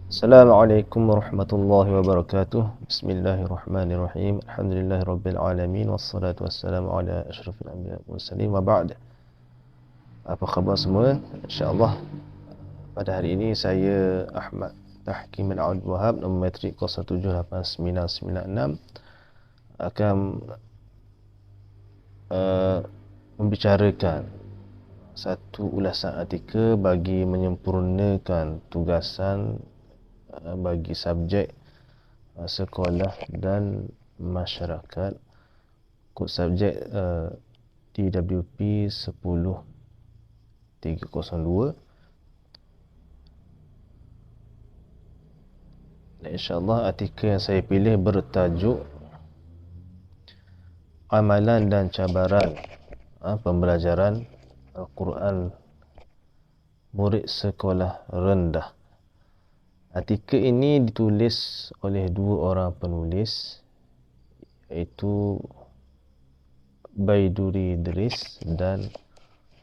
Assalamualaikum warahmatullahi wabarakatuh. Bismillahirrahmanirrahim. Alhamdulillahirabbil alamin wassalatu wassalamu ala asyrafil anbiya'i wal mursalin wa ba'd. Apa khabar semua? Insya-Allah pada hari ini saya Ahmad Tahkim Al-Abdul Wahab, nombor matrik 078996 akan membicarakan satu ulasan artikel bagi menyempurnakan tugasan bagi subjek sekolah dan masyarakat, kod subjek DWP 10302. Dan insyaAllah artikel yang saya pilih bertajuk Amalan dan Cabaran Pembelajaran Al-Quran Murid Sekolah Rendah. Artikel ini ditulis oleh dua orang penulis, iaitu Baiduri Idris dan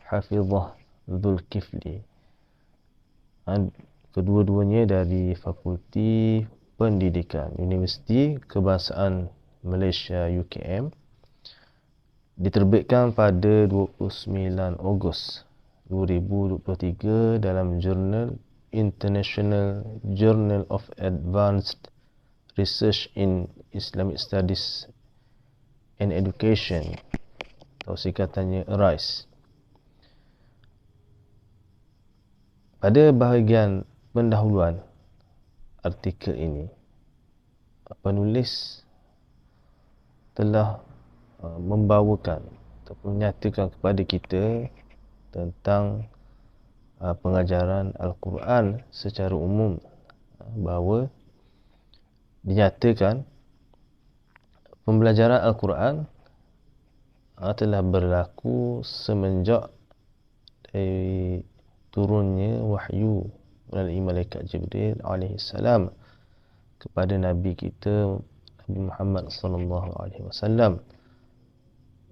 Hafizah Zulkifli. Kedua-duanya dari Fakulti Pendidikan Universiti Kebangsaan Malaysia UKM. Diterbitkan pada 29 Ogos 2023 dalam jurnal International Journal of Advanced Research in Islamic Studies and Education, atau singkatannya ARISE. Pada bahagian pendahuluan artikel ini, penulis telah membawakan atau menyatakan kepada kita tentang pengajaran Al-Quran secara umum, bahawa dinyatakan pembelajaran Al-Quran telah berlaku semenjak dari turunnya wahyu melalui malaikat Jibril alaihissalam kepada Nabi kita Nabi Muhammad sallallahu alaihi wasallam,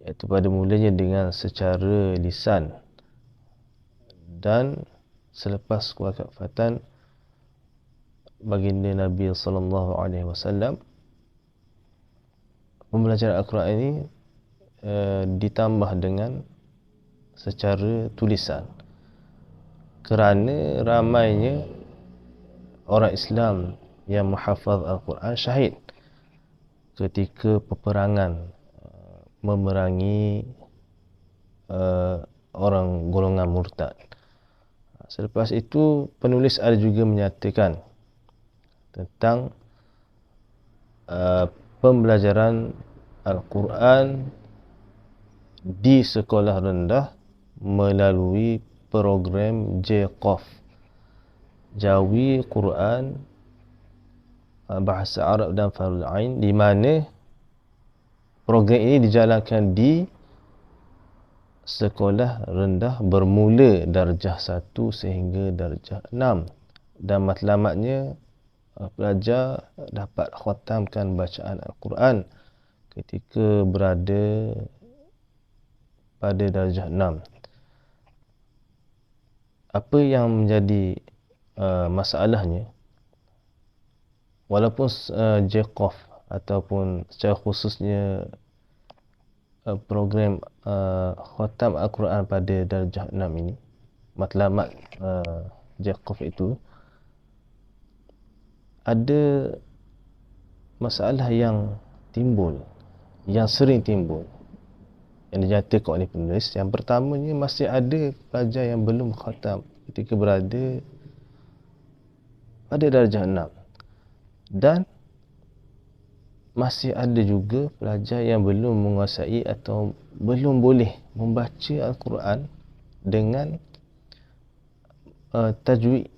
iaitu pada mulanya dengan secara lisan, dan selepas kewafatan baginda Nabi sallallahu alaihi wasallam, pembelajaran Al-Quran ini ditambah dengan secara tulisan, kerana ramainya orang Islam yang menghafaz Al-Quran syahid ketika peperangan memerangi orang golongan murtad. Selepas itu, penulis ada juga menyatakan tentang pembelajaran Al-Quran di sekolah rendah melalui program JQAF, Jawi Quran Bahasa Arab dan Fardul Ain, di mana program ini dijalankan di sekolah rendah bermula darjah 1 sehingga darjah 6, dan matlamatnya pelajar dapat khatamkan bacaan Al-Quran ketika berada pada darjah 6. Apa yang menjadi masalahnya, walaupun JQAF ataupun secara khususnya program khatam Al-Quran pada darjah 6 ini, matlamat JQAF itu, ada masalah yang timbul, yang sering timbul, yang dinyatakan oleh penulis. Yang pertamanya, masih ada pelajar yang belum khatam ketika berada pada darjah 6, dan masih ada juga pelajar yang belum menguasai atau belum boleh membaca Al-Quran dengan tajwid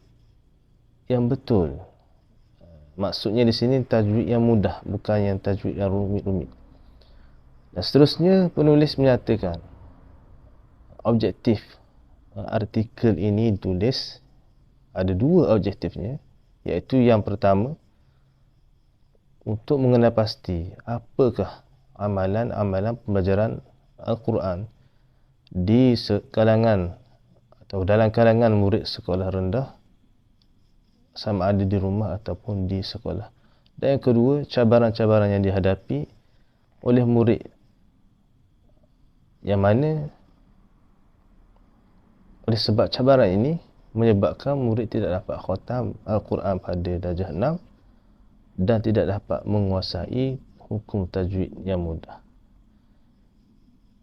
yang betul. Maksudnya di sini tajwid yang mudah, bukan yang tajwid yang rumit-rumit. Dan seterusnya, penulis menyatakan objektif artikel ini ditulis, ada dua objektifnya, iaitu yang pertama, untuk mengenal pasti apakah amalan-amalan pembelajaran Al-Quran di kalangan atau dalam kalangan murid sekolah rendah sama ada di rumah ataupun di sekolah. Dan yang kedua, cabaran-cabaran yang dihadapi oleh murid, yang mana oleh sebab cabaran ini menyebabkan murid tidak dapat khatam Al-Quran pada darjah 6 dan tidak dapat menguasai hukum tajwid yang mudah.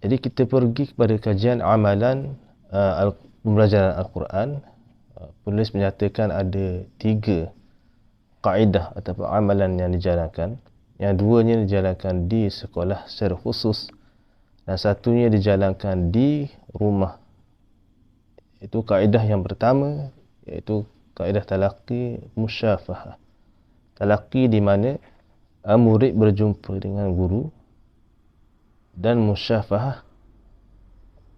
Jadi kita pergi kepada kajian amalan pembelajaran Al-Quran. Penulis menyatakan ada 3 kaedah ataupun amalan yang dijalankan. Yang duanya dijalankan di sekolah secara khusus dan satunya dijalankan di rumah. Itu kaedah yang pertama, iaitu kaedah talaqi musyafahah. Talaqi di mana murid berjumpa dengan guru, dan musyafahah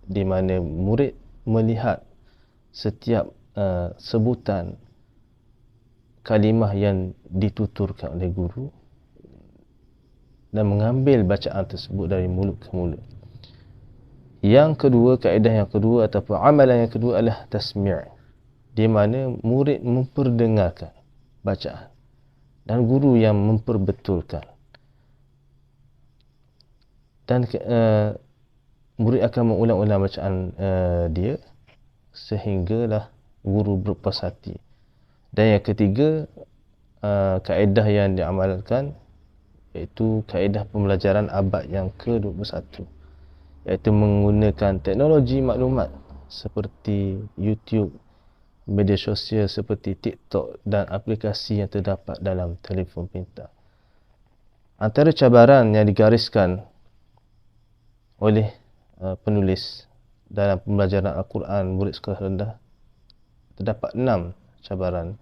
di mana murid melihat setiap sebutan kalimah yang dituturkan oleh guru dan mengambil bacaan tersebut dari mulut ke mulut. Yang kedua, kaedah yang kedua ataupun amalan yang kedua adalah tasmi', di mana murid memperdengarkan bacaan dan guru yang memperbetulkan. Dan murid akan mengulang-ulang bacaan dia sehinggalah guru berpuas hati. Dan yang ketiga, kaedah yang diamalkan iaitu kaedah pembelajaran abad yang ke-21, iaitu menggunakan teknologi maklumat seperti YouTube, media sosial seperti TikTok dan aplikasi yang terdapat dalam telefon pintar. Antara cabaran yang digariskan oleh penulis dalam pembelajaran Al-Quran murid sekolah rendah terdapat 6 cabaran.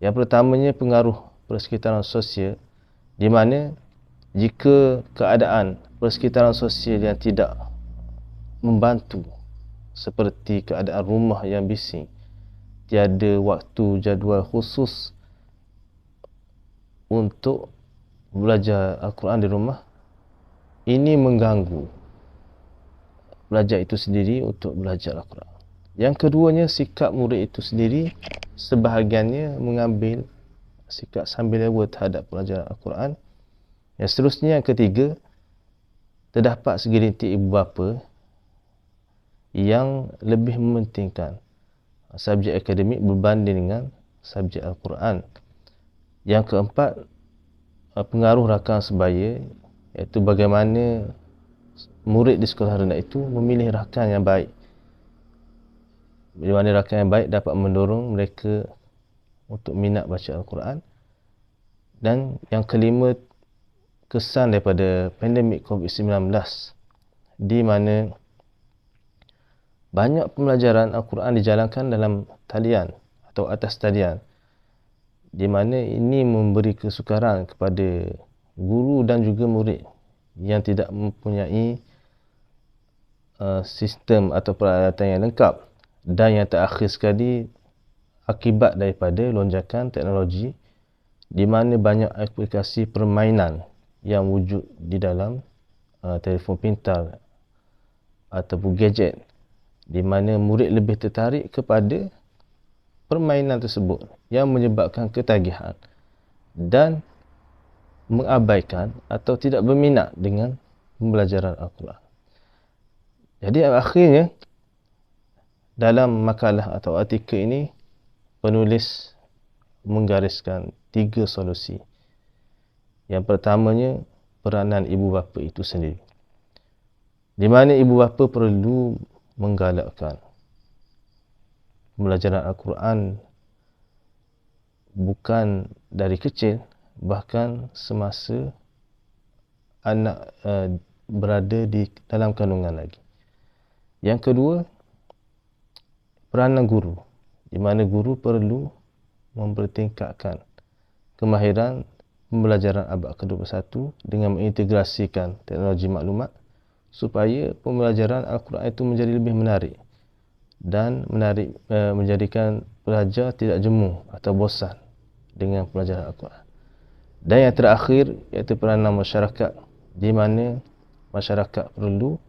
Yang pertamanya pengaruh persekitaran sosial, di mana jika keadaan persekitaran sosial yang tidak membantu, seperti keadaan rumah yang bising, tiada waktu jadual khusus untuk belajar Al-Quran di rumah, ini mengganggu belajar itu sendiri untuk belajar Al-Quran. Yang keduanya, sikap murid itu sendiri sebahagiannya mengambil sikap sambil lewa terhadap pelajaran Al-Quran. Yang seterusnya, yang ketiga, terdapat segelintir ibu bapa yang lebih mementingkan subjek akademik berbanding dengan subjek Al-Quran. Yang keempat, pengaruh rakan sebaya, iaitu bagaimana murid di sekolah rendah itu memilih rakan yang baik. Di mana rakan yang baik dapat mendorong mereka untuk minat baca Al-Quran. Dan yang kelima, kesan daripada pandemik COVID-19, di mana banyak pembelajaran Al-Quran dijalankan dalam talian atau atas talian, di mana ini memberi kesukaran kepada guru dan juga murid yang tidak mempunyai sistem atau peralatan yang lengkap. Dan yang terakhir sekali, akibat daripada lonjakan teknologi, di mana banyak aplikasi permainan yang wujud di dalam telefon pintar ataupun gadget, di mana murid lebih tertarik kepada permainan tersebut yang menyebabkan ketagihan dan mengabaikan atau tidak berminat dengan pembelajaran Al-Quran. Jadi akhirnya, dalam makalah atau artikel ini, penulis menggariskan 3 solusi. Yang pertamanya, peranan ibu bapa itu sendiri, di mana ibu bapa perlu menggalakkan pembelajaran Al-Quran bukan dari kecil, bahkan semasa anak berada di dalam kandungan lagi. Yang kedua, peranan guru, di mana guru perlu mempertingkatkan kemahiran pembelajaran abad ke-21 dengan mengintegrasikan teknologi maklumat supaya pembelajaran Al-Quran itu menjadi lebih menarik dan menjadikan pelajar tidak jemu atau bosan dengan pelajaran Al-Quran. Dan yang terakhir, iaitu peranan masyarakat, di mana masyarakat perlu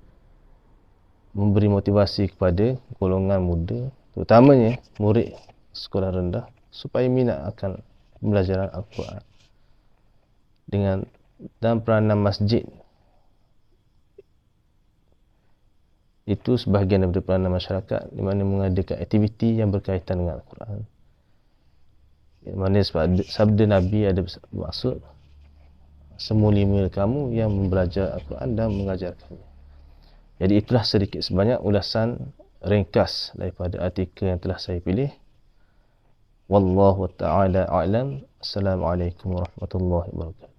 memberi motivasi kepada golongan muda, terutamanya murid sekolah rendah, supaya minat akan pembelajaran Al-Quran. Dan peranan masjid itu sebahagian daripada peranan masyarakat di mana mengadakan aktiviti yang berkaitan dengan Al-Quran. Di mana sabda Nabi ada maksud semula-mula kamu yang belajar Al-Quran dan mengajarkannya. Jadi itulah sedikit sebanyak ulasan ringkas daripada artikel yang telah saya pilih. Wallahu ta'ala a'lam. Assalamualaikum warahmatullahi wabarakatuh.